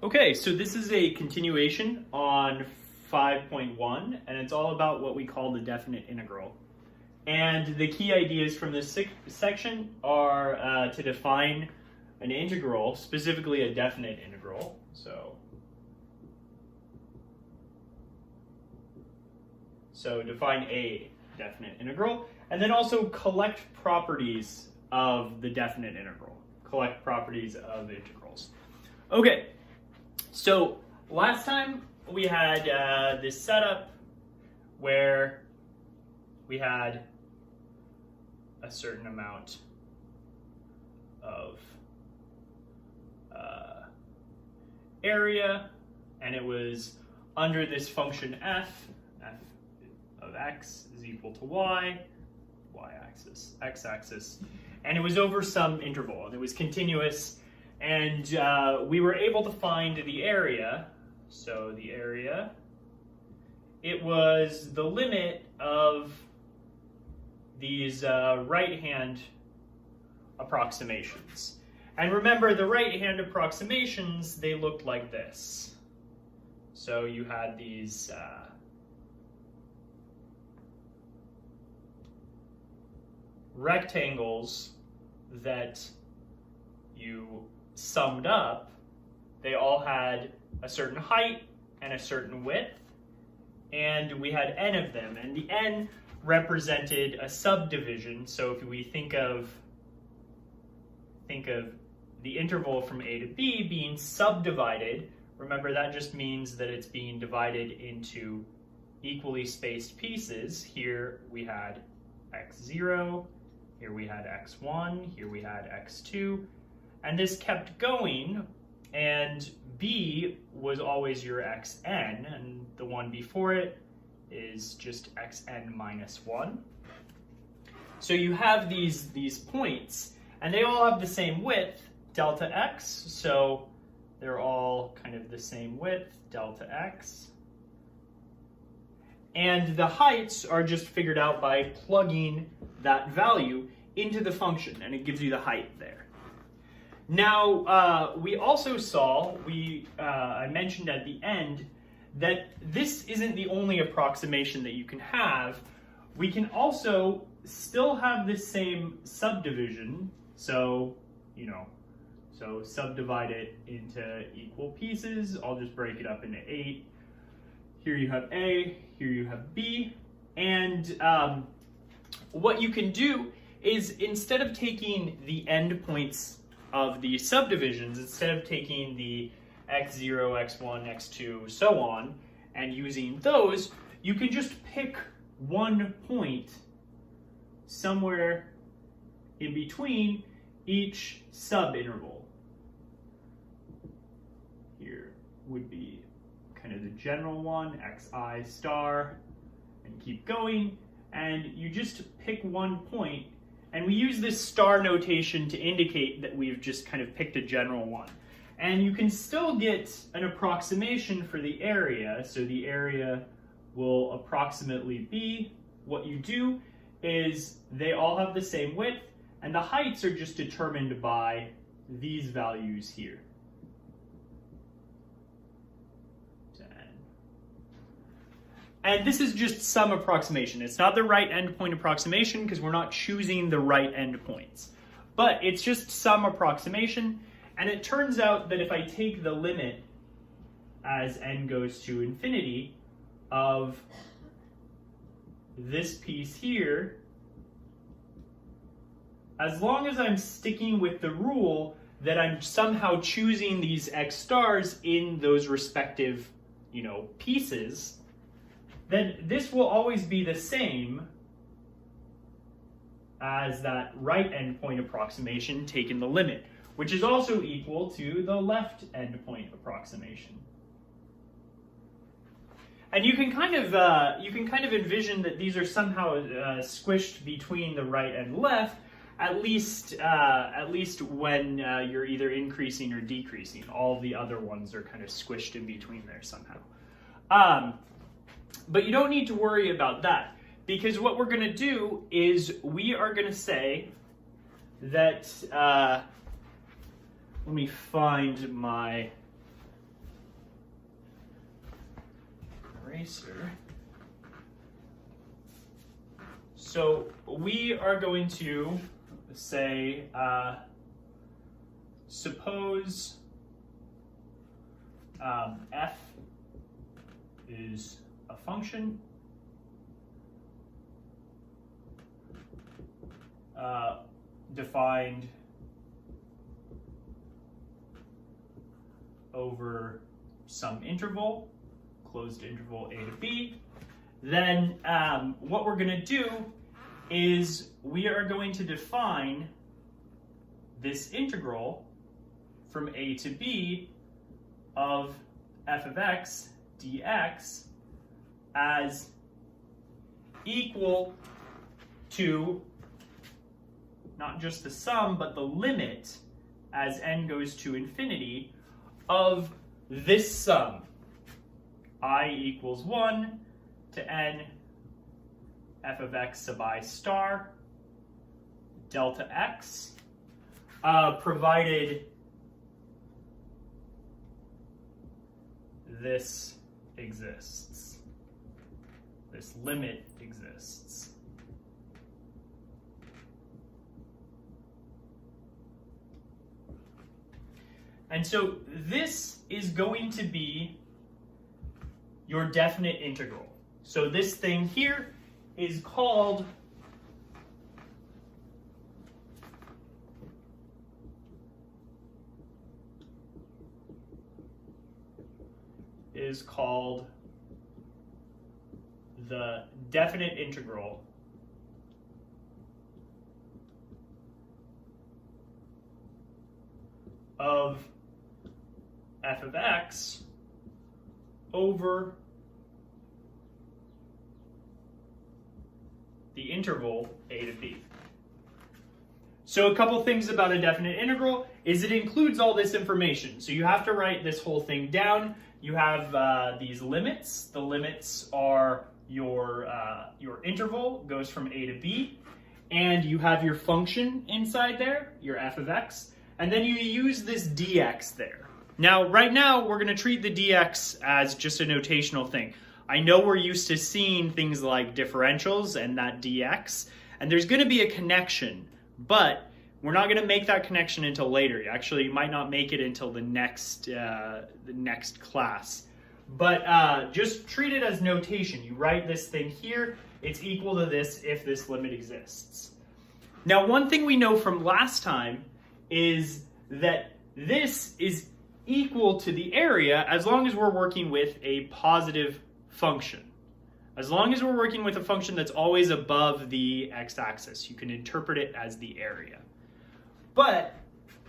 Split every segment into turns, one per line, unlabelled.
Okay, so this is a continuation on 5.1, and it's all about what we call the definite integral. And the key ideas from this section are to define an integral, specifically a definite integral. So define a definite integral, and then also collect properties of the definite integral. Collect properties of integrals. Okay, so last time we had this setup where we had a certain amount of area, and it was under this function f of x is equal to y-axis, x-axis, and it was over some interval, and it was continuous, and we were able to find the area. So the area, it was the limit of these right-hand approximations. And remember, the right-hand approximations, they looked like this. So you had these rectangles that you summed up. They all had a certain height and a certain width, and we had n of them, and the n represented a subdivision. So if we think of the interval from a to b being subdivided, remember that just means that it's being divided into equally spaced pieces. Here we had x0, here we had x1, here we had x2, and this kept going, and b was always your xn, and the one before it is just xn minus 1. So you have these points, and they all have the same width, delta x, so they're all kind of the same width, delta x. And the heights are just figured out by plugging that value into the function, and it gives you the height there. Now, we also saw, I mentioned at the end, that this isn't the only approximation that you can have. We can also still have this same subdivision, so subdivide it into equal pieces. I'll just break it up into 8. Here you have A, here you have B, and what you can do is, instead of taking the endpoints of the subdivisions, instead of taking the x0, x1, x2, so on, and using those, you can just pick one point somewhere in between each subinterval. Here would be kind of the general one, xi star, and keep going, and you just pick one point, and we use this star notation to indicate that we've just kind of picked a general one. And you can still get an approximation for the area, so the area will approximately be, what you do is they all have the same width, and the heights are just determined by these values here. 10. And this is just some approximation. It's not the right endpoint approximation because we're not choosing the right endpoints. But it's just some approximation, and it turns out that if I take the limit as n goes to infinity of this piece here, as long as I'm sticking with the rule that I'm somehow choosing these x stars in those respective, pieces, then this will always be the same as that right endpoint approximation taking the limit, which is also equal to the left endpoint approximation. And you can kind of envision that these are somehow squished between the right and left, at least when you're either increasing or decreasing. All the other ones are kind of squished in between there somehow. But you don't need to worry about that, because what we're going to do is we are going to say that, let me find my eraser. So we are going to say, suppose f is a function defined over some interval, closed interval a to b. Then what we're going to do is we are going to define this integral from a to b of f of x dx as equal to not just the sum, but the limit as n goes to infinity of this sum, I equals 1 to n f of x sub I star delta x, provided this exists, this limit exists. And so this is going to be your definite integral. So this thing here is called the definite integral of f of x over the interval a to b. So a couple things about a definite integral is it includes all this information. So you have to write this whole thing down. You have these limits. The limits are your interval goes from a to b, and you have your function inside there, your f of x, and then you use this dx there. Now, right now, we're going to treat the dx as just a notational thing. I know we're used to seeing things like differentials and that dx, and there's going to be a connection, but we're not going to make that connection until later. Actually, you might not make it until the next class. But just treat it as notation. You write this thing here, it's equal to this if this limit exists. Now, one thing we know from last time is that this is equal to the area as long as we're working with a positive function. As long as we're working with a function that's always above the x-axis, you can interpret it as the area. But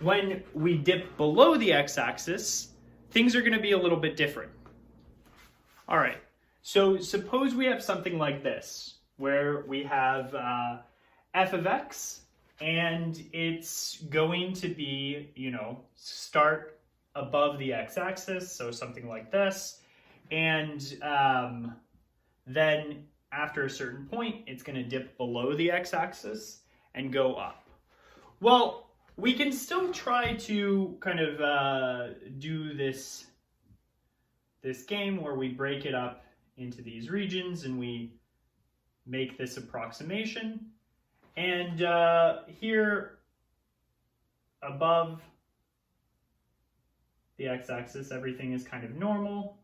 when we dip below the x-axis, things are going to be a little bit different. All right, so suppose we have something like this, where we have f of x, and it's going to be, start above the x-axis, so something like this, and then after a certain point, it's going to dip below the x-axis and go up. Well, we can still try to kind of do this game where we break it up into these regions and we make this approximation. And here above the x-axis, everything is kind of normal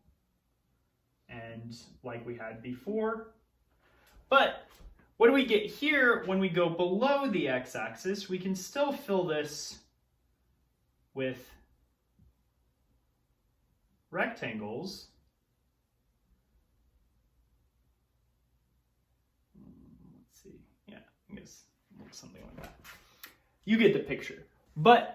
and like we had before. But what do we get here when we go below the x-axis? We can still fill this with rectangles. Let's see. Yeah, I guess something like that. You get the picture. But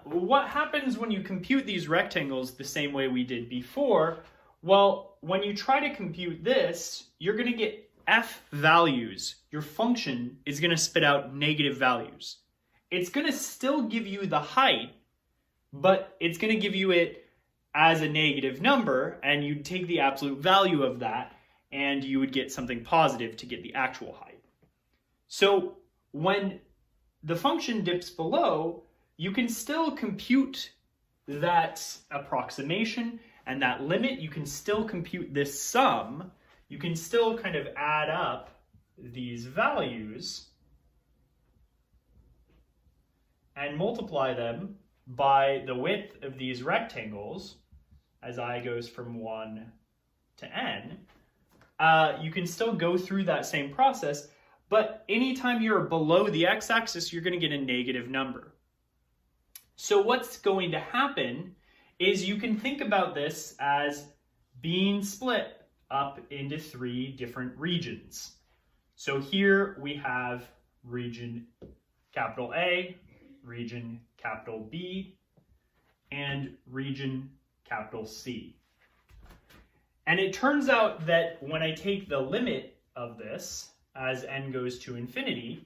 what happens when you compute these rectangles the same way we did before? Well, when you try to compute this, you're going to get f values. Your function is going to spit out negative values. It's going to still give you the height, but it's going to give you it as a negative number, and you'd take the absolute value of that, and you would get something positive to get the actual height. So when the function dips below, you can still compute that approximation and that limit. You can still compute this sum, you can still kind of add up these values and multiply them by the width of these rectangles as I goes from 1 to n. You can still go through that same process, but anytime you're below the x-axis, you're going to get a negative number. So what's going to happen is you can think about this as being split up into 3 different regions. So here we have region capital A, region capital B, and region capital C. And it turns out that when I take the limit of this as n goes to infinity,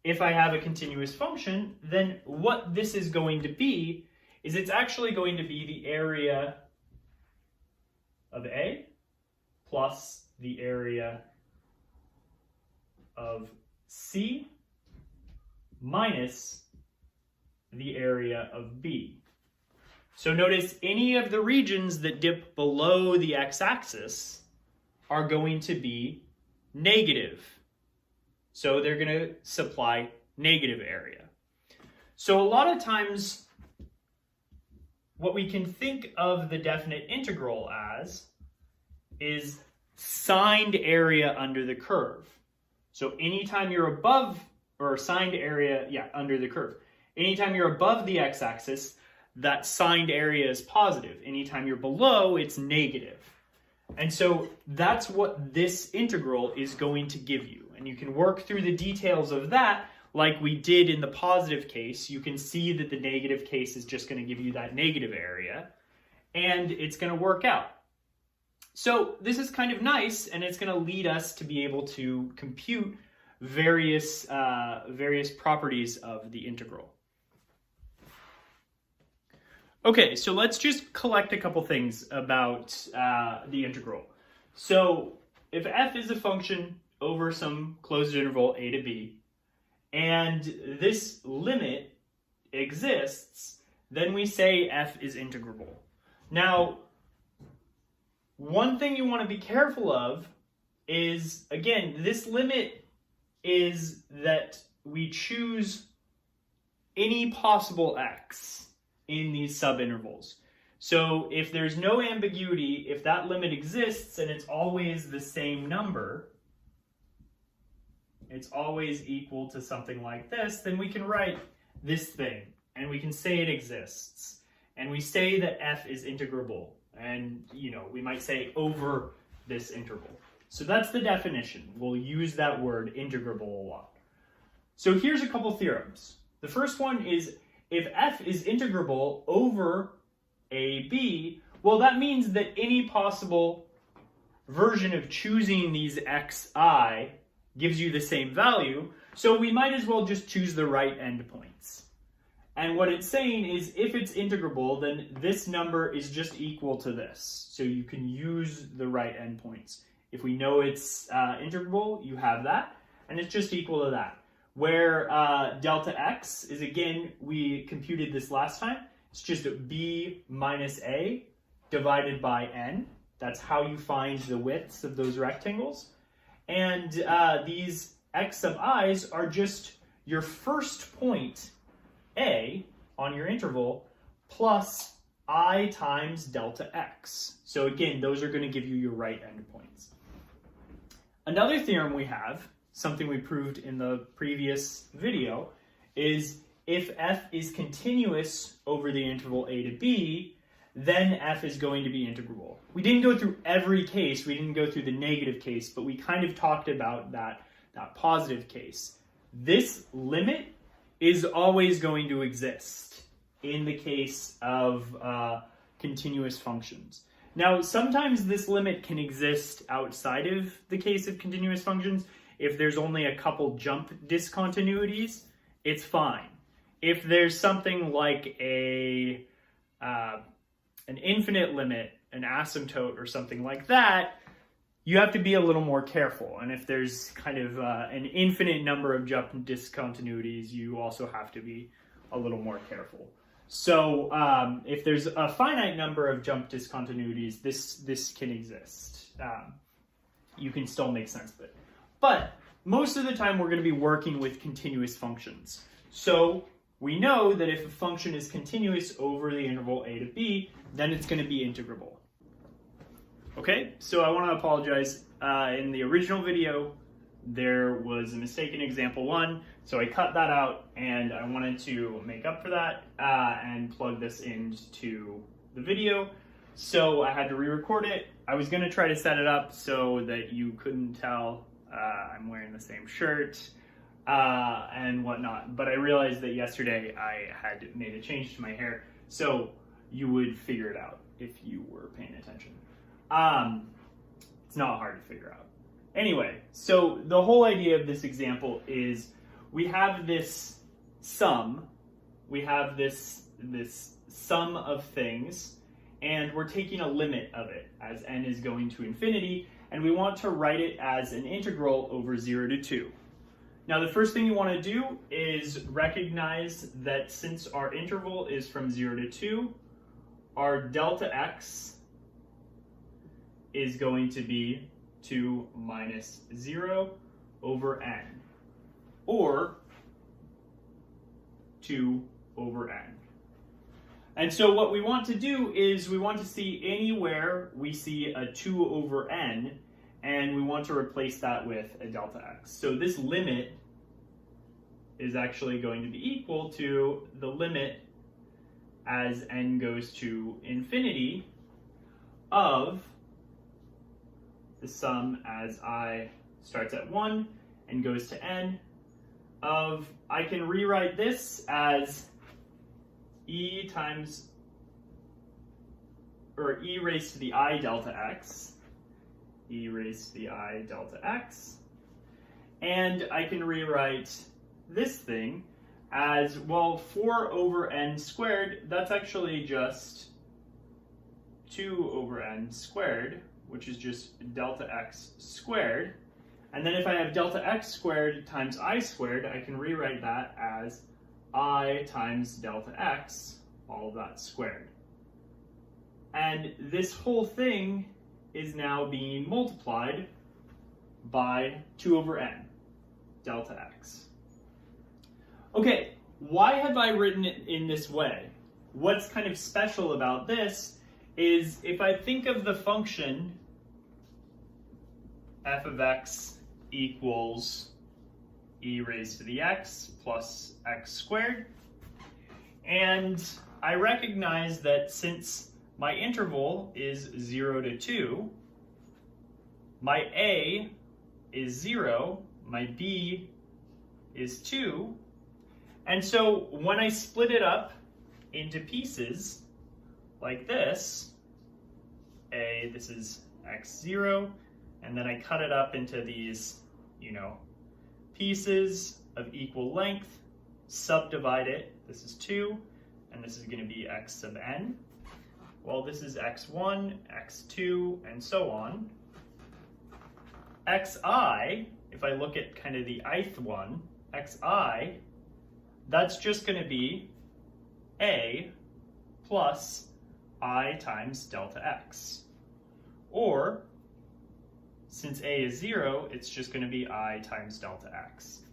if I have a continuous function, then what this is going to be is it's actually going to be the area of A plus the area of C minus the area of B. So notice any of the regions that dip below the x-axis are going to be negative. So they're going to supply negative area. So a lot of times what we can think of the definite integral as is signed area under the curve. So anytime you're above, or signed area, under the curve. Anytime you're above the x-axis, that signed area is positive. Anytime you're below, it's negative. And so that's what this integral is going to give you. And you can work through the details of that like we did in the positive case. You can see that the negative case is just going to give you that negative area, and it's going to work out. So this is kind of nice, and it's going to lead us to be able to compute various properties of the integral. Okay, so let's just collect a couple things about the integral. So if f is a function over some closed interval a to b, and this limit exists, then we say f is integrable. Now, one thing you want to be careful of is, again, this limit is that we choose any possible x in these subintervals. So if there's no ambiguity, if that limit exists and it's always the same number, it's always equal to something like this, then we can write this thing and we can say it exists. And we say that f is integrable, and we might say over this interval. So that's the definition. We'll use that word integrable a lot. So here's a couple theorems. The first one is if f is integrable over ab, well, that means that any possible version of choosing these xi gives you the same value, so we might as well just choose the right endpoints. And what it's saying is if it's integrable, then this number is just equal to this. So you can use the right endpoints. If we know it's integrable, you have that, and it's just equal to that. Where delta x is, again, we computed this last time, it's just b minus a divided by n. That's how you find the widths of those rectangles. And these x sub i's are just your first point, a, on your interval, plus I times delta x. So again, those are going to give you your right endpoints. Another theorem we have, something we proved in the previous video, is if f is continuous over the interval a to b, then f is going to be integrable. We didn't go through every case, we didn't go through the negative case, but we kind of talked about that positive case. This limit is always going to exist in the case of continuous functions. Now, sometimes this limit can exist outside of the case of continuous functions. If there's only a couple jump discontinuities, it's fine. If there's something like an infinite limit, an asymptote, or something like that, you have to be a little more careful. And if there's kind of an infinite number of jump discontinuities, you also have to be a little more careful. So if there's a finite number of jump discontinuities, this can exist. you can still make sense of it. But most of the time we're going to be working with continuous functions. So we know that if a function is continuous over the interval a to b, then it's going to be integrable. Okay, so I want to apologize. In the original video, there was a mistake in example 1, so I cut that out, and I wanted to make up for that and plug this into the video. So I had to re-record it. I was going to try to set it up so that you couldn't tell I'm wearing the same shirt and whatnot, but I realized that yesterday I had made a change to my hair, so you would figure it out if you were paying attention. It's not hard to figure out. Anyway, so the whole idea of this example is we have this sum, we have this sum of things, and we're taking a limit of it as n is going to infinity, and we want to write it as an integral over 0 to 2. Now the first thing you want to do is recognize that since our interval is from 0 to 2, our delta x is going to be 2 minus 0 over n, or 2 over n. And so what we want to do is we want to see anywhere we see a 2 over n, and we want to replace that with a delta x. So this limit is actually going to be equal to the limit as n goes to infinity of the sum as I starts at 1 and goes to n of, I can rewrite this as e raised to the I delta x, e raised to the I delta x, and I can rewrite this thing as, well, 4 over n squared, that's actually just 2 over n squared, which is just delta x squared. And then if I have delta x squared times I squared, I can rewrite that as I times delta x, all of that squared. And this whole thing is now being multiplied by 2 over n, delta x. Okay, why have I written it in this way? What's kind of special about this is if I think of the function f of x equals e raised to the x plus x squared, and I recognize that since my interval is 0 to 2, my a is 0, my b is 2, and so when I split it up into pieces like this, this is x0, and then I cut it up into these, pieces of equal length, subdivide it, this is 2, and this is going to be x sub n. Well, this is x1, x2, and so on. xi, if I look at kind of the ith one, xi, that's just going to be a plus I times delta x. Or, since a is 0, it's just going to be I times delta x.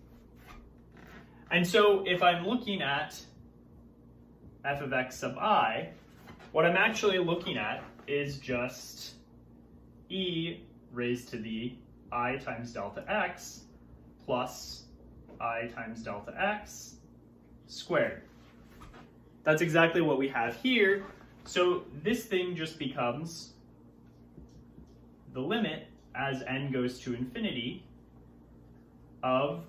And so if I'm looking at f of x sub I, what I'm actually looking at is just e raised to the I times delta x plus I times delta x squared. That's exactly what we have here. So this thing just becomes the limit as n goes to infinity of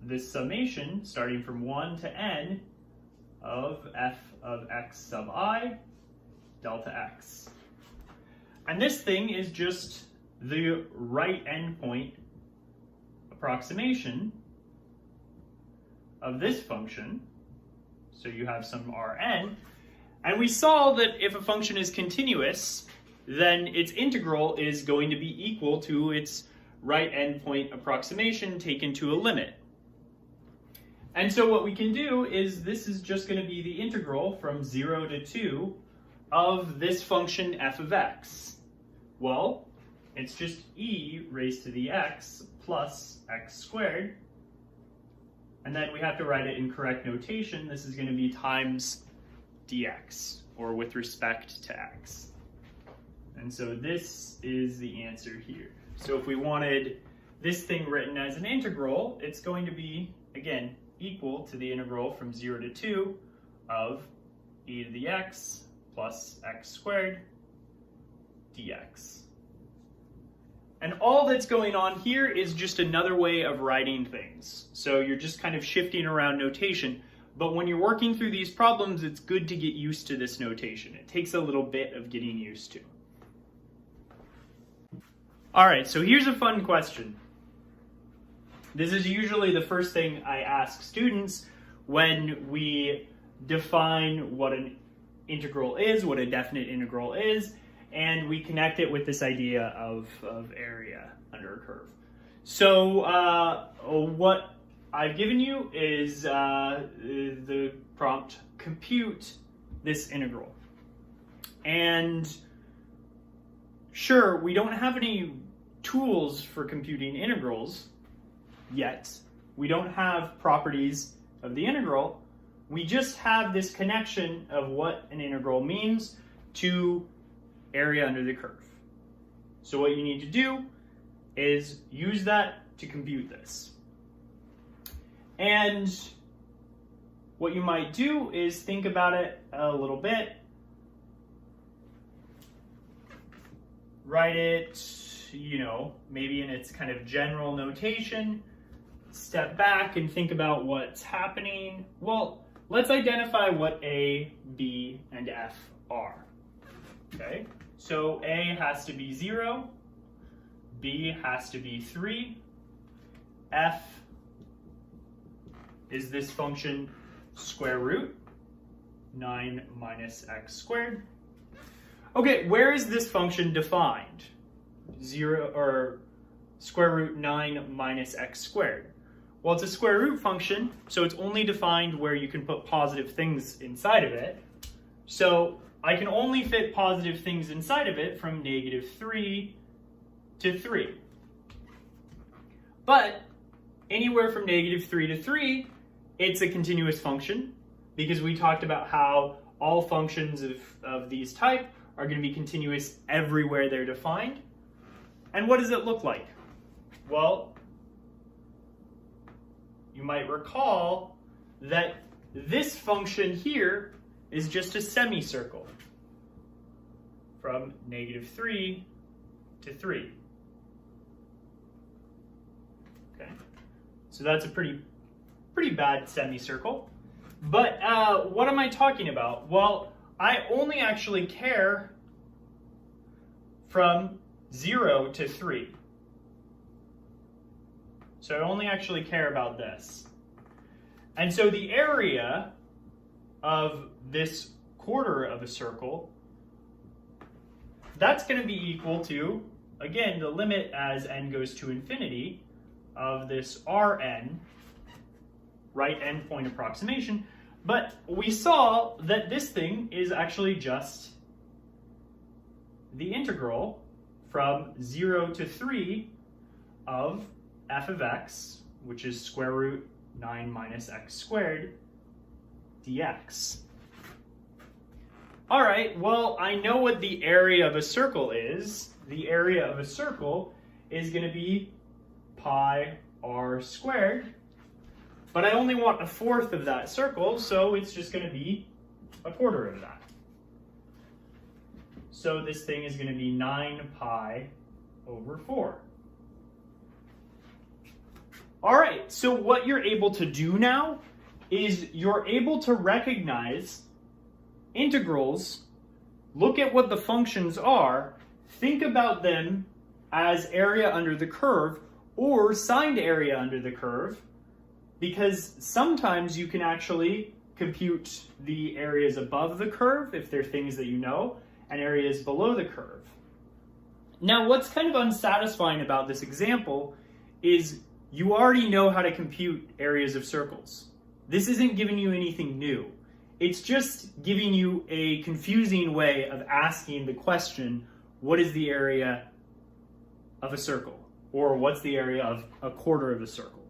this summation starting from 1 to n of f of x sub I delta x. And this thing is just the right endpoint approximation of this function. So you have some Rn, and we saw that if a function is continuous, then its integral is going to be equal to its right endpoint approximation taken to a limit. And so what we can do is this is just going to be the integral from 0 to 2 of this function f of x. Well, it's just e raised to the x plus x squared. And then we have to write it in correct notation. This is going to be times dx, or with respect to x. And so this is the answer here. So if we wanted this thing written as an integral, it's going to be, again, equal to the integral from 0 to 2 of e to the x plus x squared dx. And all that's going on here is just another way of writing things. So you're just kind of shifting around notation. But when you're working through these problems, it's good to get used to this notation. It takes a little bit of getting used to. All right, so here's a fun question. This is usually the first thing I ask students when we define what an integral is, what a definite integral is, and we connect it with this idea of area under a curve. So what I've given you is the prompt, compute this integral. And sure, we don't have any tools for computing integrals yet. We don't have properties of the integral. We just have this connection of what an integral means to area under the curve. So what you need to do is use that to compute this. And what you might do is think about it a little bit. Write it, maybe in its kind of general notation. Step back and think about what's happening. Well, let's identify what A, B, and F are. Okay, so A has to be 0, B has to be 3, F is this function square root 9 minus x squared. Okay, where is this function defined? 0 or square root 9 minus x squared. Well, it's a square root function, so it's only defined where you can put positive things inside of it. So I can only fit positive things inside of it from -3 to 3. But anywhere from -3 to 3, it's a continuous function, because we talked about how all functions of these type are going to be continuous everywhere they're defined. And what does it look like? Well, you might recall that this function here is just a semicircle from -3 to 3. Okay, so that's a pretty bad semicircle. But what am I talking about? Well, I only actually care from 0 to 3. So I only actually care about this. And so the area of this quarter of a circle, that's going to be equal to, again, the limit as n goes to infinity of this Rn, right endpoint approximation. But we saw that this thing is actually just the integral from 0 to 3 of f of x, which is square root 9 minus x squared dx. All right, well, I know what the area of a circle is. The area of a circle is going to be pi r squared, but I only want 1/4 of that circle, so it's just going to be 1/4 of that. So this thing is going to be 9 pi over 4. All right, so what you're able to do now is you're able to recognize integrals, look at what the functions are, think about them as area under the curve or signed area under the curve, because sometimes you can actually compute the areas above the curve if they're things that you know, and areas below the curve. Now, what's kind of unsatisfying about this example is you already know how to compute areas of circles. This isn't giving you anything new. It's just giving you a confusing way of asking the question, what is the area of a circle? Or what's the area of a quarter of a circle?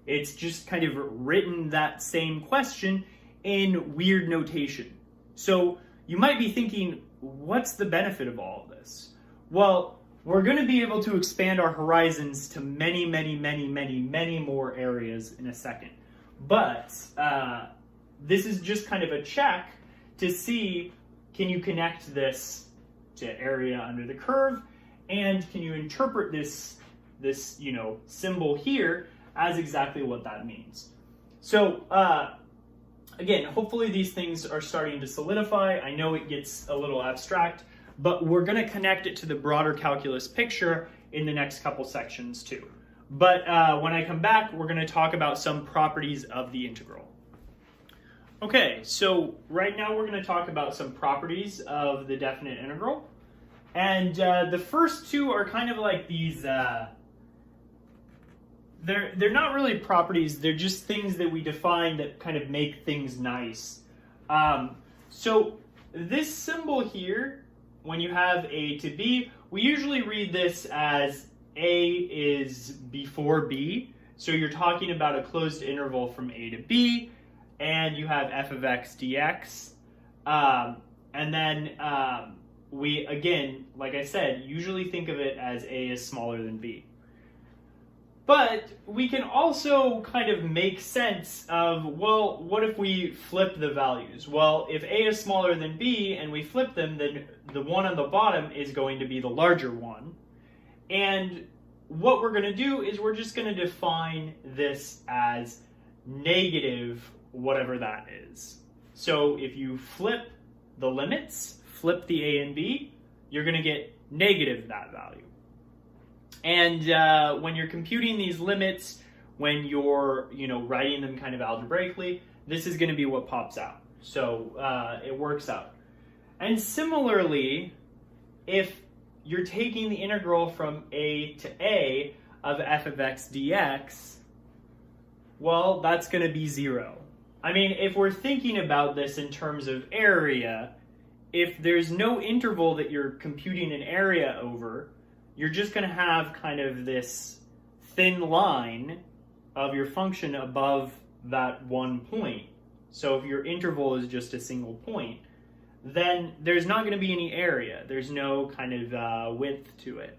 It's just kind of written that same question in weird notation. So you might be thinking, what's the benefit of all of this? Well, we're going to be able to expand our horizons to many, many, many, many, many more areas in a second. But this is just kind of a check to see, can you connect this to area under the curve, and can you interpret this symbol here as exactly what that means. So again, hopefully these things are starting to solidify. I know it gets a little abstract, but we're going to connect it to the broader calculus picture in the next couple sections too. But when I come back, we're going to talk about some properties of the integral. Okay, so right now we're going to talk about some properties of the definite integral. And the first two are kind of like these, they're not really properties, they're just things that we define that kind of make things nice. So this symbol here, when you have a to b, we usually read this as a is before b. So you're talking about a closed interval from a to b, and you have f of x dx. And then we, again, like I said, usually think of it as a is smaller than b. But we can also kind of make sense of, well, what if we flip the values? Well, if a is smaller than b and we flip them, then the one on the bottom is going to be the larger one. And what we're going to do is we're just going to define this as negative whatever that is. So if you flip the limits, flip the a and b, you're going to get negative that value. And when you're computing these limits, when you're writing them kind of algebraically, this is going to be what pops out. So it works out. And similarly, if you're taking the integral from a to a of f of x dx, well, that's going to be 0. I mean, if we're thinking about this in terms of area, if there's no interval that you're computing an area over, you're just going to have kind of this thin line of your function above that one point. So if your interval is just a single point, then there's not going to be any area. There's no kind of width to it.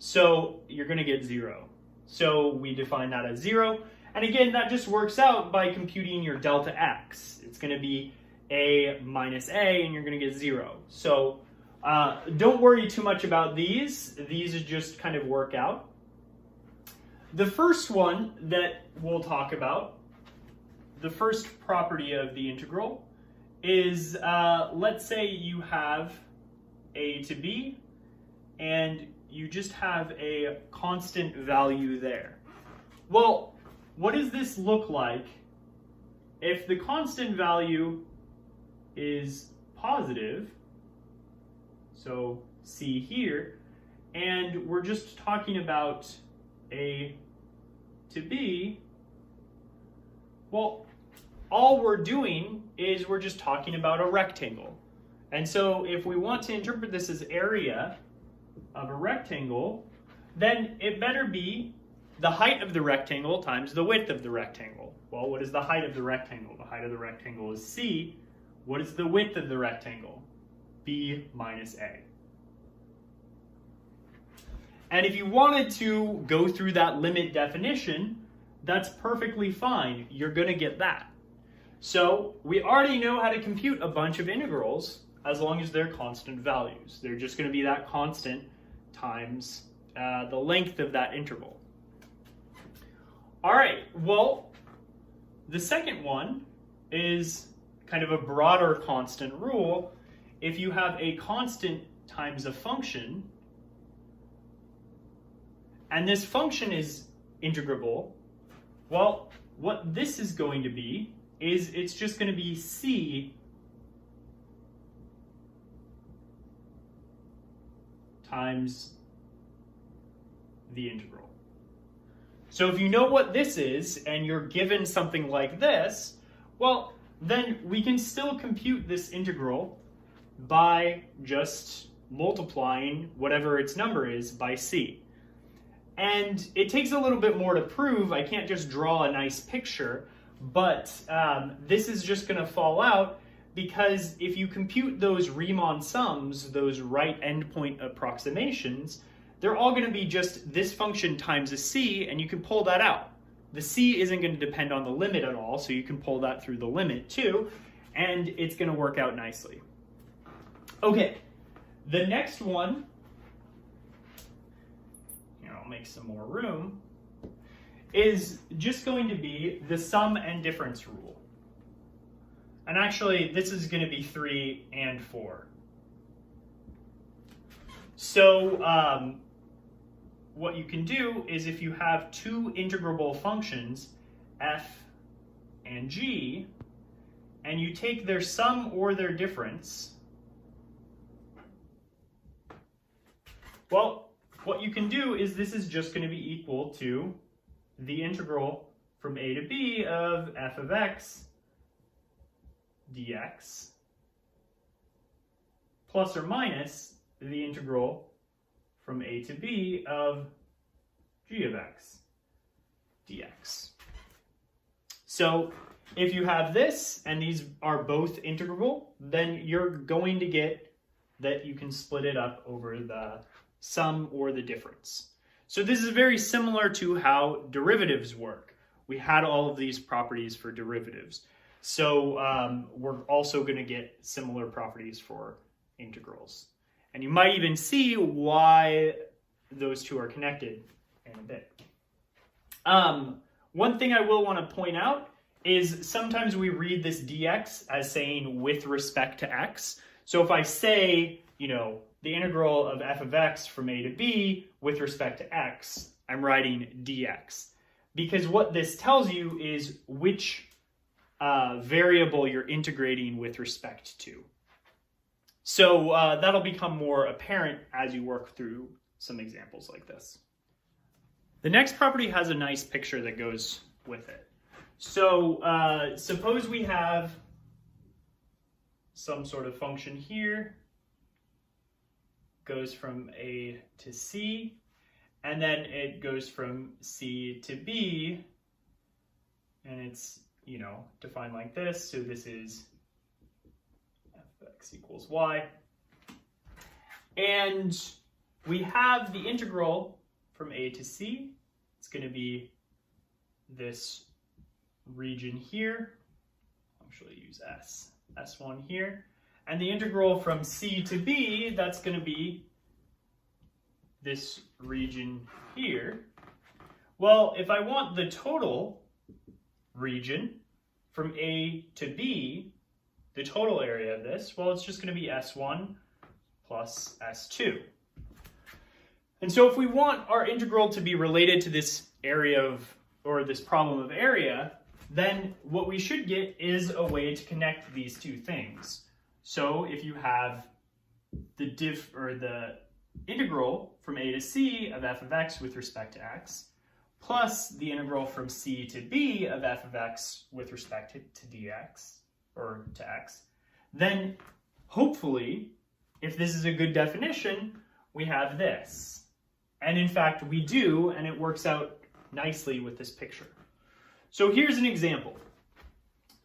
So you're going to get 0. So we define that as 0. And again, that just works out by computing your delta x. It's going to be a minus a, and you're going to get 0. So don't worry too much about these. These just kind of work out. The first one that we'll talk about, the first property of the integral, is let's say you have a to b, and you just have a constant value there. Well, what does this look like if the constant value is positive? So C here, and we're just talking about a to b. Well, all we're doing is we're just talking about a rectangle. And so if we want to interpret this as area of a rectangle, then it better be the height of the rectangle times the width of the rectangle. Well, what is the height of the rectangle? The height of the rectangle is c. What is the width of the rectangle? B minus a. And if you wanted to go through that limit definition, that's perfectly fine. You're going to get that. So we already know how to compute a bunch of integrals as long as they're constant values. They're just going to be that constant times the length of that interval. All right, well, the second one is kind of a broader constant rule. If you have a constant times a function, and this function is integrable, well, what this is going to be is it's just going to be c times the integral. So if you know what this is, and you're given something like this, well, then we can still compute this integral by just multiplying whatever its number is by c. And it takes a little bit more to prove. I can't just draw a nice picture, but this is just going to fall out because if you compute those Riemann sums, those right endpoint approximations, they're all going to be just this function times a c, and you can pull that out. The c isn't going to depend on the limit at all, so you can pull that through the limit too, and it's going to work out nicely. Okay, the next one, here I'll make some more room, is just going to be the sum and difference rule. And actually, this is going to be 3 and 4. So what you can do is if you have two integrable functions, f and g, and you take their sum or their difference, well, what you can do is this is just going to be equal to the integral from a to b of f of x dx plus or minus the integral from a to b of g of x dx. So if you have this and these are both integrable, then you're going to get that you can split it up over the sum or the difference. So this is very similar to how derivatives work. We had all of these properties for derivatives. So we're also going to get similar properties for integrals. And you might even see why those two are connected in a bit. One thing I will want to point out is sometimes we read this dx as saying with respect to x. So if I say, the integral of f of x from a to b with respect to x, I'm writing dx. Because what this tells you is which variable you're integrating with respect to. So that'll become more apparent as you work through some examples like this. The next property has a nice picture that goes with it. So suppose we have some sort of function here, goes from a to c, and then it goes from c to b, and it's, defined like this. So this is f of x equals y. And we have the integral from a to c. It's going to be this region here. I'll actually use S1 here. And the integral from c to b, that's going to be this region here. Well, if I want the total region from a to b, the total area of this, well, it's just going to be S1 plus S2. And so if we want our integral to be related to this area of, or this problem of area, then what we should get is a way to connect these two things. So if you have the the integral from a to c of f of x with respect to x, plus the integral from c to b of f of x with respect to dx, or to x, then hopefully, if this is a good definition, we have this. And in fact, we do, and it works out nicely with this picture. So here's an example.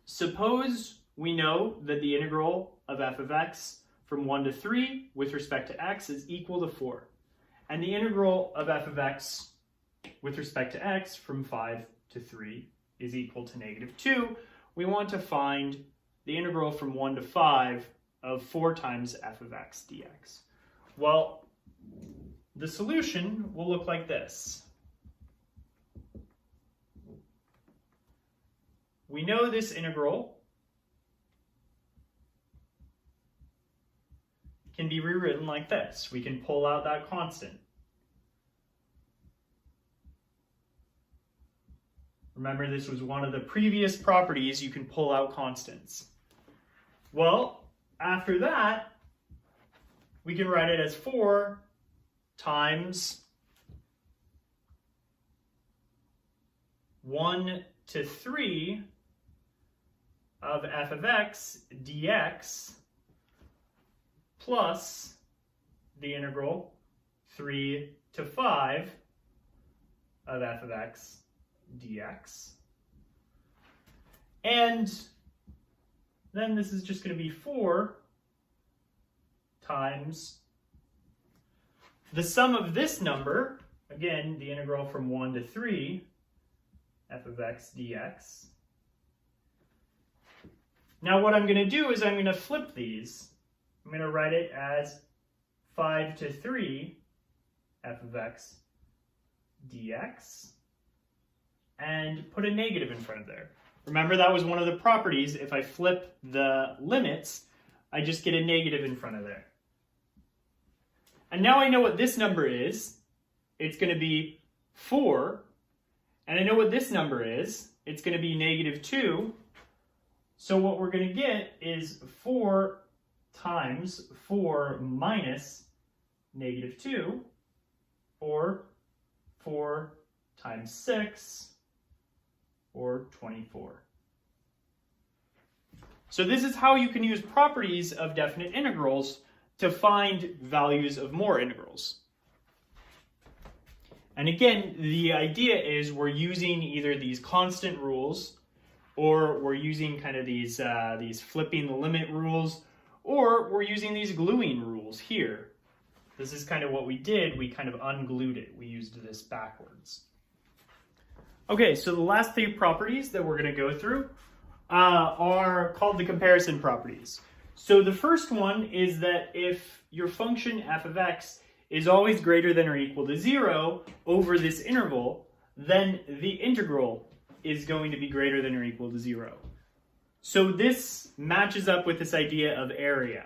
Suppose we know that the integral of f of x from 1 to 3 with respect to x is equal to 4. And the integral of f of x with respect to x from 5 to 3 is equal to -2. We want to find the integral from 1 to 5 of 4 times f of x dx. Well, the solution will look like this. We know this integral can be rewritten like this. We can pull out that constant. Remember, this was one of the previous properties, you can pull out constants. Well, after that, we can write it as 4 times 1 to 3 of f of x dx plus the integral 3 to 5 of f of x dx. And then this is just going to be 4 times the sum of this number, again, the integral from 1 to 3, f of x dx. Now what I'm going to do is I'm going to flip these. I'm going to write it as 5 to 3 f of x dx and put a negative in front of there. Remember, that was one of the properties. If I flip the limits, I just get a negative in front of there. And now I know what this number is. It's going to be 4. And I know what this number is. It's going to be negative 2. So what we're going to get is 4 times 4 minus negative 2, or 4 times 6, or 24. So this is how you can use properties of definite integrals to find values of more integrals. And again, the idea is we're using either these constant rules, or we're using kind of these flipping the limit rules, or we're using these gluing rules here. This is kind of what we did. We kind of unglued it. We used this backwards. Okay, so the last 3 properties that we're going to go through are called the comparison properties. So the first one is that if your function f of x is always greater than or equal to 0 over this interval, then the integral is going to be greater than or equal to 0. So this matches up with this idea of area.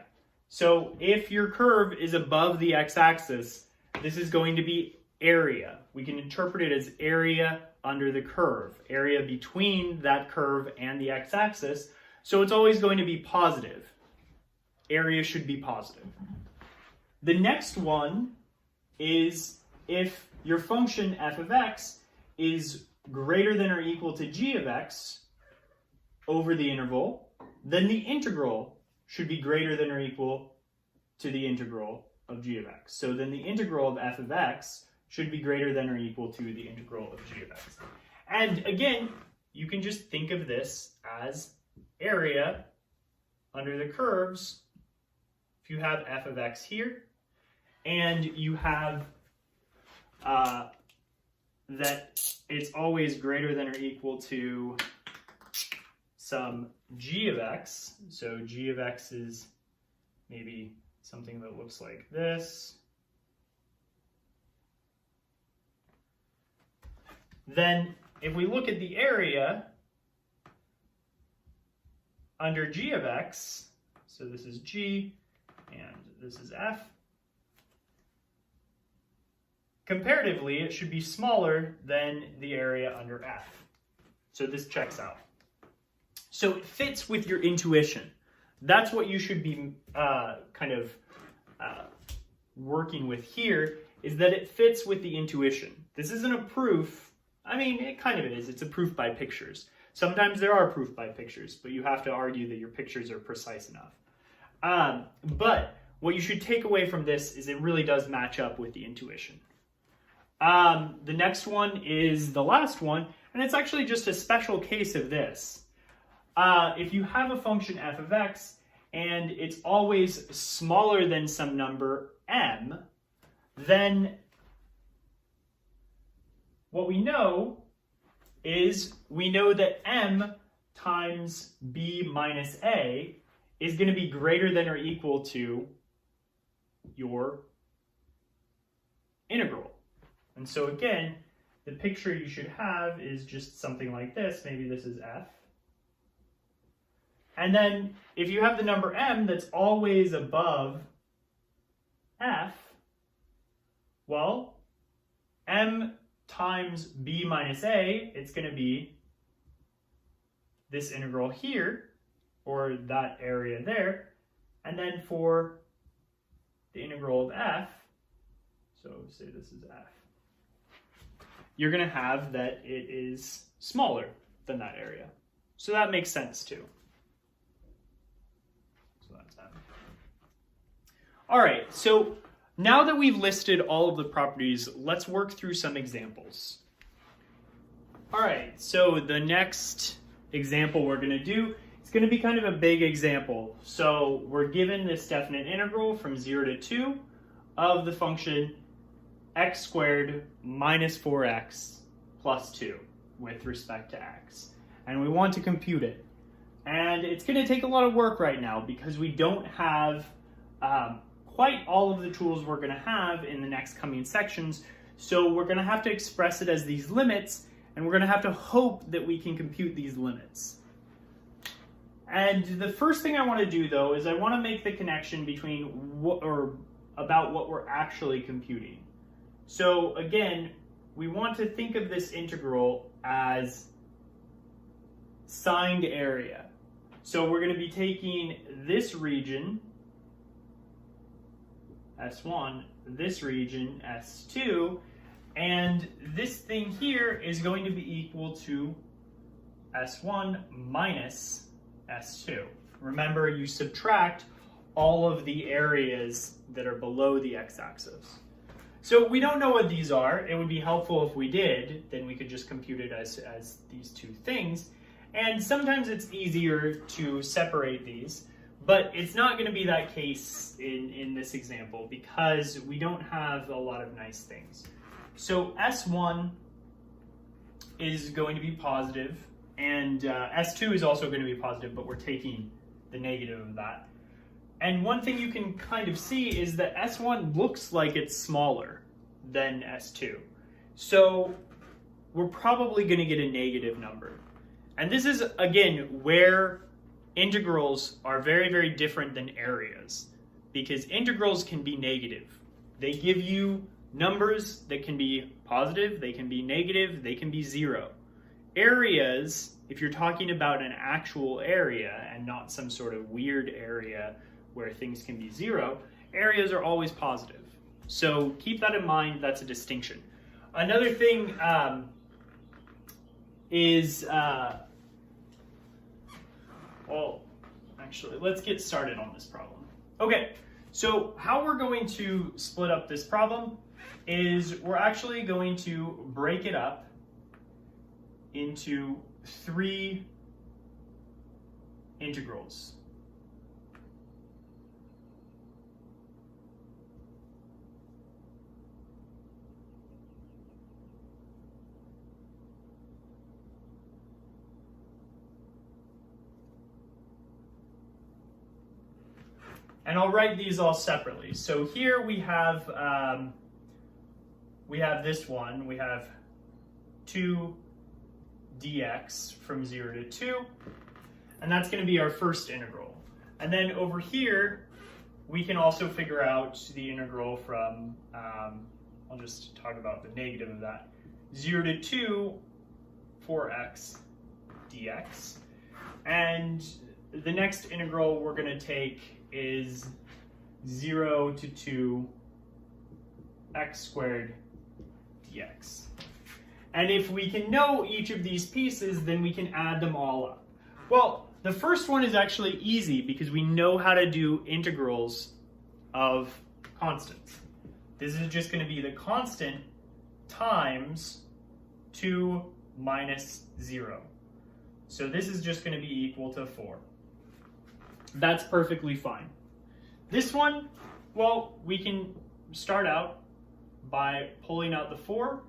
So if your curve is above the x-axis, this is going to be area. We can interpret it as area under the curve, area between that curve and the x-axis. So it's always going to be positive. Area should be positive. The next one is if your function f of x is greater than or equal to g of x over the interval, then the integral should be greater than or equal to the integral of g of x. So then the integral of f of x should be greater than or equal to the integral of g of x. And again, you can just think of this as area under the curves. If you have f of x here, and you have that it's always greater than or equal to some g of x. So g of x is maybe something that looks like this. Then if we look at the area under g of x, so this is g and this is f, comparatively it should be smaller than the area under f. So this checks out. So it fits with your intuition. That's what you should be working with here, is that it fits with the intuition. This isn't a proof. I mean, it kind of is. It's a proof by pictures. Sometimes there are proof by pictures, but you have to argue that your pictures are precise enough. But what you should take away from this is it really does match up with the intuition. The next one is the last one, and it's actually just a special case of this. If you have a function f of x and it's always smaller than some number m, then what we know is we know that m times b minus a is going to be greater than or equal to your integral. And so again, the picture you should have is just something like this. Maybe this is f. And then if you have the number m that's always above f, well, m times b minus a, it's going to be this integral here, or that area there. And then for the integral of f, so say this is f, you're going to have that it is smaller than that area. So that makes sense too. So that's that. All right, so now that we've listed all of the properties, let's work through some examples. All right, so the next example we're going to do is going to be kind of a big example. So we're given this definite integral from 0 to 2 of the function x squared minus 4x plus 2 with respect to x. And we want to compute it. And it's going to take a lot of work right now because we don't have quite all of the tools we're going to have in the next coming sections. So we're going to have to express it as these limits, and we're going to have to hope that we can compute these limits. And the first thing I want to do, though, is I want to make the connection between about what we're actually computing. So again, we want to think of this integral as signed area. So we're going to be taking this region, S1, this region, S2, and this thing here is going to be equal to S1 minus S2. Remember, you subtract all of the areas that are below the x-axis. So we don't know what these are. It would be helpful if we did, then we could just compute it as these two things. And sometimes it's easier to separate these, but it's not going to be that case in this example because we don't have a lot of nice things. So S1 is going to be positive, and S2 is also going to be positive, but we're taking the negative of that. And one thing you can kind of see is that S1 looks like it's smaller than S2. So we're probably going to get a negative number. And this is, again, where integrals are very, very different than areas, because integrals can be negative. They give you numbers that can be positive, they can be negative, they can be zero. Areas, if you're talking about an actual area and not some sort of weird area where things can be zero, areas are always positive. So keep that in mind, that's a distinction. Another thing is, well, actually, let's get started on this problem. Okay, so how we're going to split up this problem is we're actually going to break it up into 3 integrals. And I'll write these all separately. So here we have this one. We have 2 dx from 0 to 2, and that's going to be our first integral. And then over here, we can also figure out the integral from, I'll just talk about the negative of that, 0 to 2, 4x dx. And the next integral we're going to take is 0 to 2 x squared dx. And if we can know each of these pieces, then we can add them all up. Well, the first one is actually easy because we know how to do integrals of constants. This is just going to be the constant times 2 minus 0. So this is just going to be equal to 4. That's perfectly fine. This one, well, we can start out by pulling out the 4.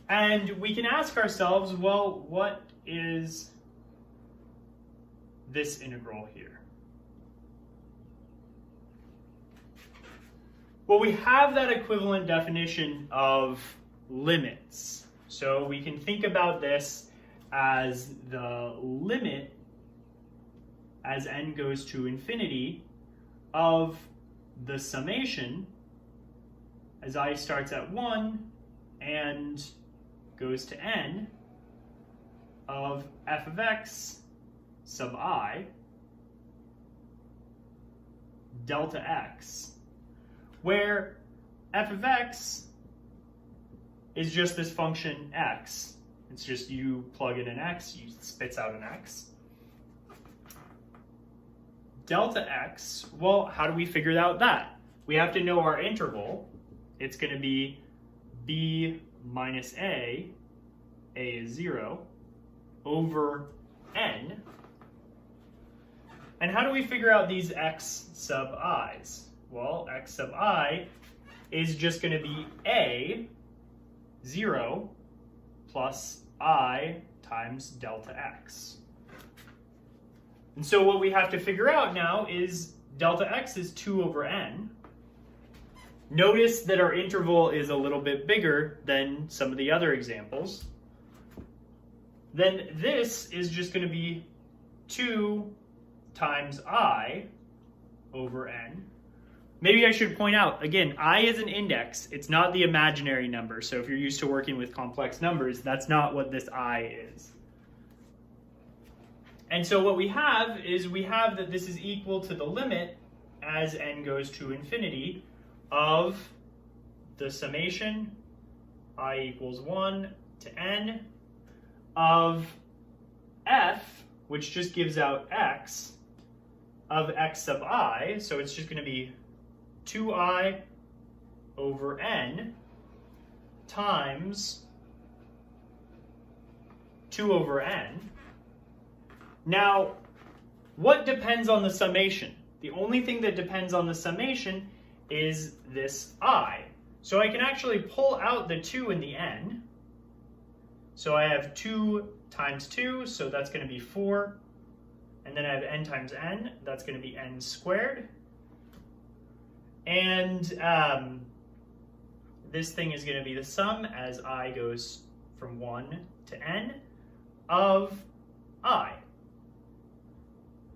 And we can ask ourselves, well, what is this integral here? Well, we have that equivalent definition of limits. So we can think about this as the limit as n goes to infinity of the summation as I starts at 1 and goes to n of f of x sub I delta x, where f of x is just this function x. It's just you plug in an x, you spits out an x. Delta x, well, how do we figure out that? We have to know our interval. it's going to be b minus a is 0, over n. And how do we figure out these x sub i's? Well, x sub I is just going to be a 0 plus I times delta x. And so what we have to figure out now is delta x is 2 over n. Notice that our interval is a little bit bigger than some of the other examples. Then this is just going to be 2 times I over n. Maybe I should point out, again, I is an index. It's not the imaginary number. So if you're used to working with complex numbers, that's not what this I is. And so what we have is we have that this is equal to the limit as n goes to infinity of the summation I equals 1 to n of f, which just gives out x, of x sub I, so it's just going to be 2i over n times 2 over n. Now, what depends on the summation? The only thing that depends on the summation is this I. So I can actually pull out the 2 in the n. So I have 2 times 2, so that's going to be 4. And then I have n times n, that's going to be n squared. And this thing is going to be the sum as I goes from 1 to n of I.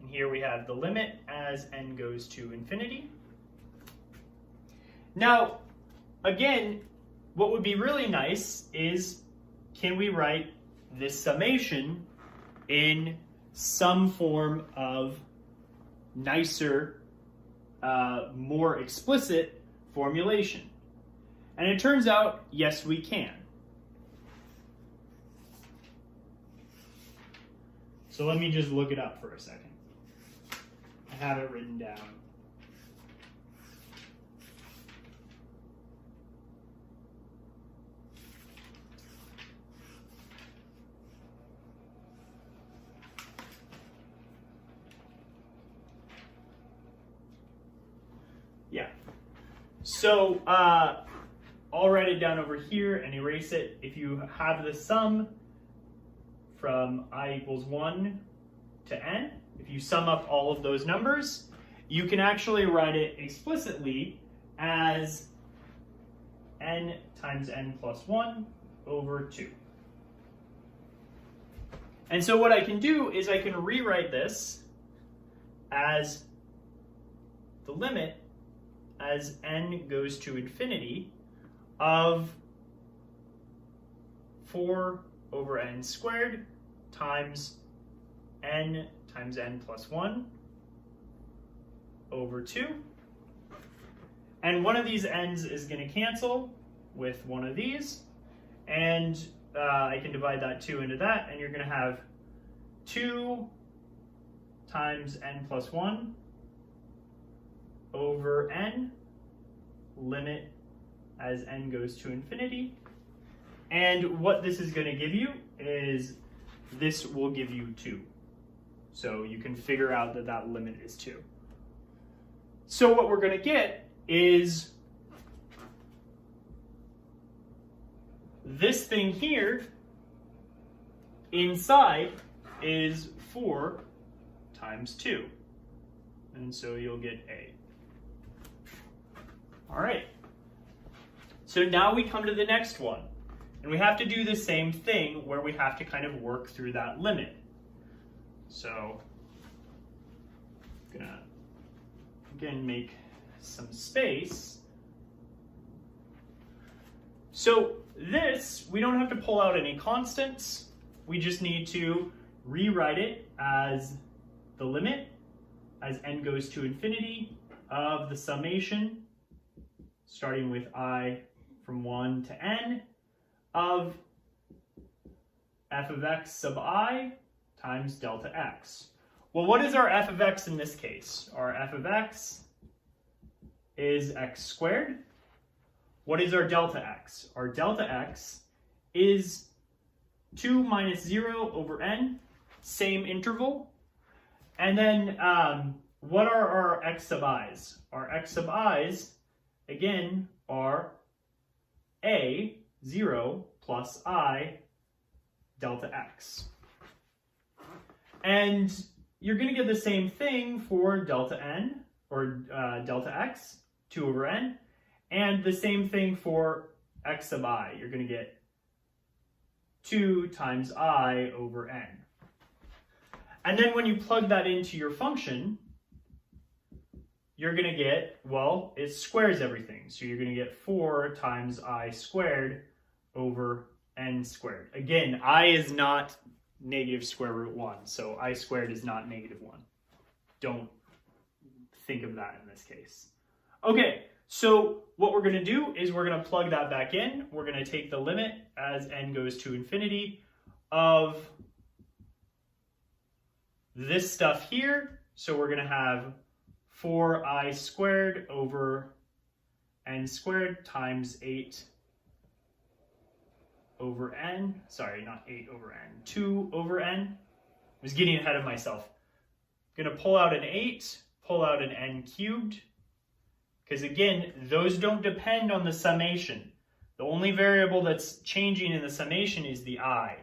And here we have the limit as n goes to infinity. Now, again, what would be really nice is, can we write this summation in some form of nicer, more explicit formulation? And it turns out, yes, we can. So let me just look it up for a second. I have it written down. Yeah. So I'll write it down over here and erase it. If you have the sum from I equals 1 to n, if you sum up all of those numbers, you can actually write it explicitly as n times n plus 1 over 2. And so what I can do is I can rewrite this as the limit as n goes to infinity of 4 over n squared times n plus 1 over 2. And one of these n's is going to cancel with one of these. And I can divide that 2 into that, and you're going to have 2 times n plus 1 over n, limit as n goes to infinity. And what this is going to give you is this will give you 2. So you can figure out that that limit is 2. So what we're going to get is this thing here inside is 4 times 2. And so you'll get A. All right. So now we come to the next one. And we have to do the same thing where we have to kind of work through that limit. So I'm going to, again, make some space. So this, we don't have to pull out any constants. We just need to rewrite it as the limit as n goes to infinity of the summation, starting with I from 1 to n, of f of x sub I times delta x. Well, what is our f of x in this case? Our f of x is x squared. what is our delta x? Our delta x is 2 minus 0 over n, same interval. And then what are our x sub i's? Our x sub i's, again, are a, 0, plus I, delta x. And you're going to get the same thing for delta n, or delta x, 2 over n, and the same thing for x sub I. You're going to get 2 times I over n. And then when you plug that into your function, you're going to get, well, it squares everything. So you're going to get 4 times I squared over n squared. Again, I is not negative square root 1, so I squared is not negative 1. Don't think of that in this case. Okay, so what we're going to do is we're going to plug that back in. We're going to take the limit as n goes to infinity of this stuff here. So we're going to have 4i squared over n squared times 8 over n. Sorry, not 8 over n. 2 over n. I was getting ahead of myself. I'm going to pull out an 8, pull out an n cubed. Because again, those don't depend on the summation. The only variable that's changing in the summation is the I.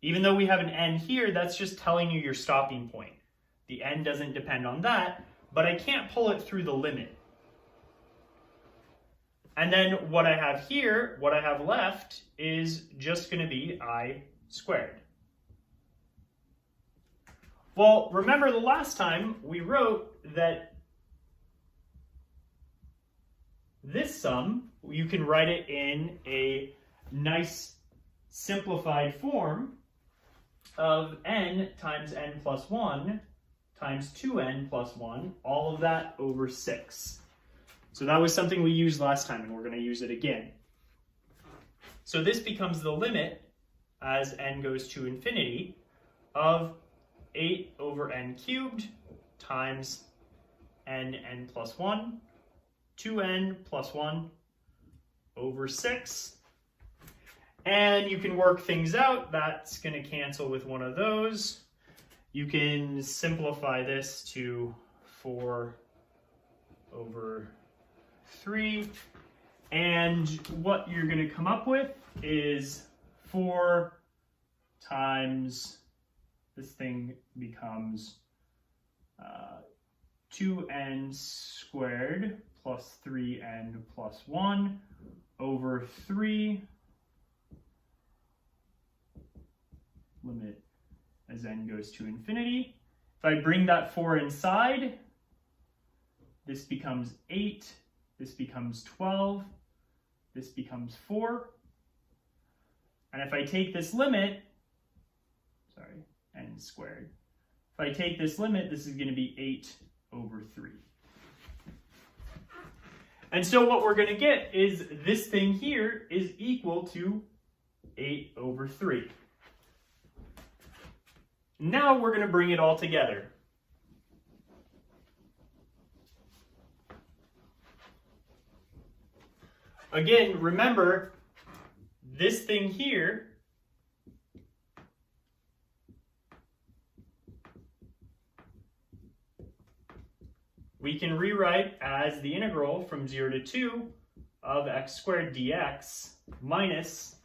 Even though we have an n here, that's just telling you your stopping point. The n doesn't depend on that, but I can't pull it through the limit. And then what I have here, what I have left, is just going to be I squared. Well, remember the last time we wrote that this sum, you can write it in a nice simplified form of n times n plus 1 times 2n plus 1, all of that over 6. So that was something we used last time, and we're going to use it again. So this becomes the limit, as n goes to infinity, of 8 over n cubed times n plus 1, 2n plus 1 over 6. And you can work things out. That's going to cancel with one of those. You can simplify this to 4 over 3. And what you're going to come up with is 4 times, this thing becomes 2n squared plus 3n plus 1 over 3, limit as n goes to infinity. If I bring that 4 inside, this becomes 8, this becomes 12, this becomes 4. And if I take this limit, sorry, n squared. If I take this limit, this is going to be 8 over 3. And so what we're going to get is this thing here is equal to 8 over 3. Now we're going to bring it all together. Again, remember, this thing here we can rewrite as the integral from 0 to 2 of x squared dx minus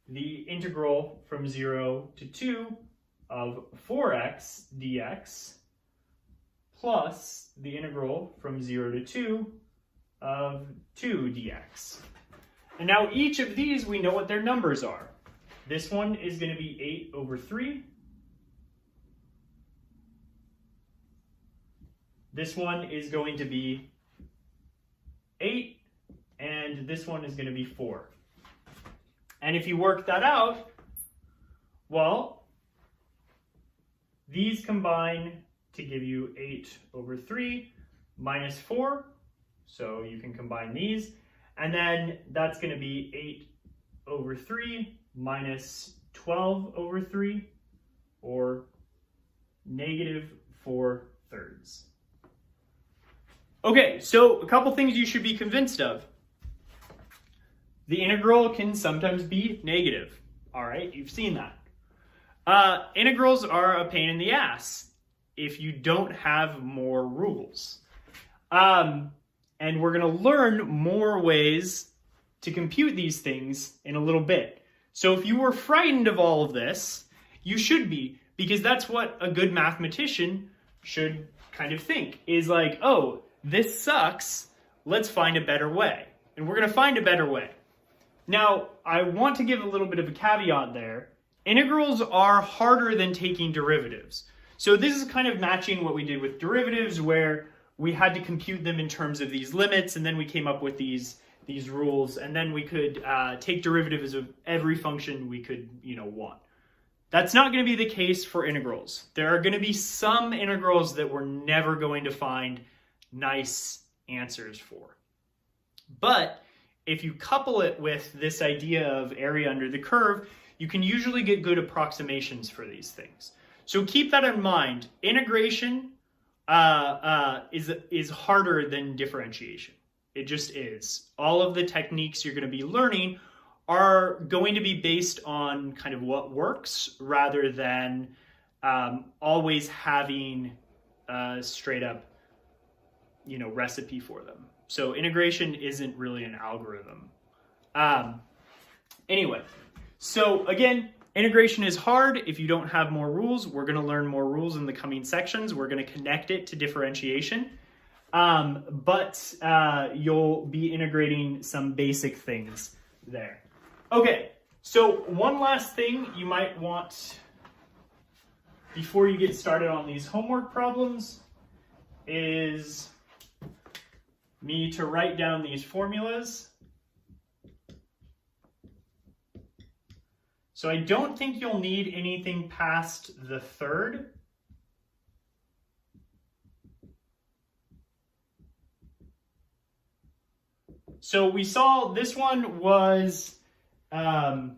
the integral from 0 to 2 of 4x dx plus the integral from 0 to 2 of 2 dx. And now each of these, we know what their numbers are. This one is going to be 8 over 3. This one is going to be 8, and this one is going to be 4. And if you work that out, well, these combine to give you 8 over 3 minus 4. So you can combine these. And then that's going to be 8 over 3 minus 12 over 3, or negative 4/3. Okay, so a couple things you should be convinced of. The integral can sometimes be negative. All right, you've seen that. Integrals are a pain in the ass if you don't have more rules. And we're going to learn more ways to compute these things in a little bit. So if you were frightened of all of this, you should be, because that's what a good mathematician should kind of think, is like, oh, this sucks, let's find a better way. And we're going to find a better way. Now, I want to give a little bit of a caveat there. Integrals are harder than taking derivatives. So this is kind of matching what we did with derivatives, where we had to compute them in terms of these limits, and then we came up with these rules, and then we could take derivatives of every function we could, want. That's not going to be the case for integrals. There are going to be some integrals that we're never going to find nice answers for. But if you couple it with this idea of area under the curve, you can usually get good approximations for these things. So keep that in mind. Integration is harder than differentiation. It just is. All of the techniques you're going to be learning are going to be based on kind of what works, rather than always having a straight up, recipe for them. So integration isn't really an algorithm. Anyway, so again, integration is hard if you don't have more rules. We're going to learn more rules in the coming sections. We're going to connect it to differentiation. But you'll be integrating some basic things there. Okay, so one last thing you might want before you get started on these homework problems is me to write down these formulas. So I don't think you'll need anything past the third. So we saw this one was n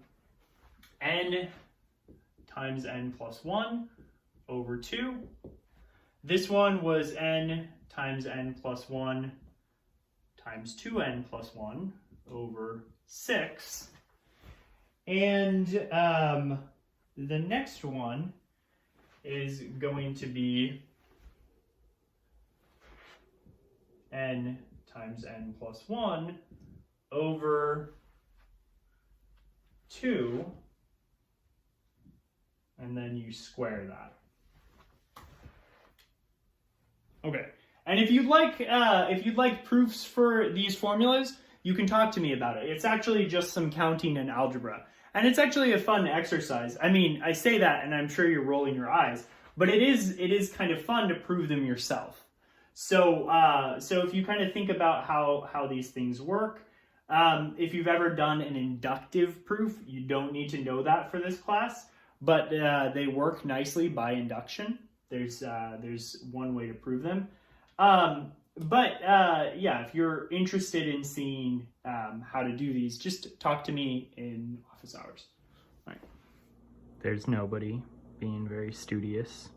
times n plus 1 over 2. This one was n times n plus 1 times 2n plus 1 over 6. And the next one is going to be n times n plus 1 over 2, and then you square that. Okay, and if you'd like proofs for these formulas, you can talk to me about it. It's actually just some counting and algebra, and it's actually a fun exercise. I mean, I say that, and I'm sure you're rolling your eyes, but it is kind of fun to prove them yourself. So if you kind of think about how these things work, if you've ever done an inductive proof, you don't need to know that for this class, but they work nicely by induction. There's one way to prove them. Yeah, if you're interested in seeing how to do these, just talk to me in office hours. All right. There's nobody being very studious.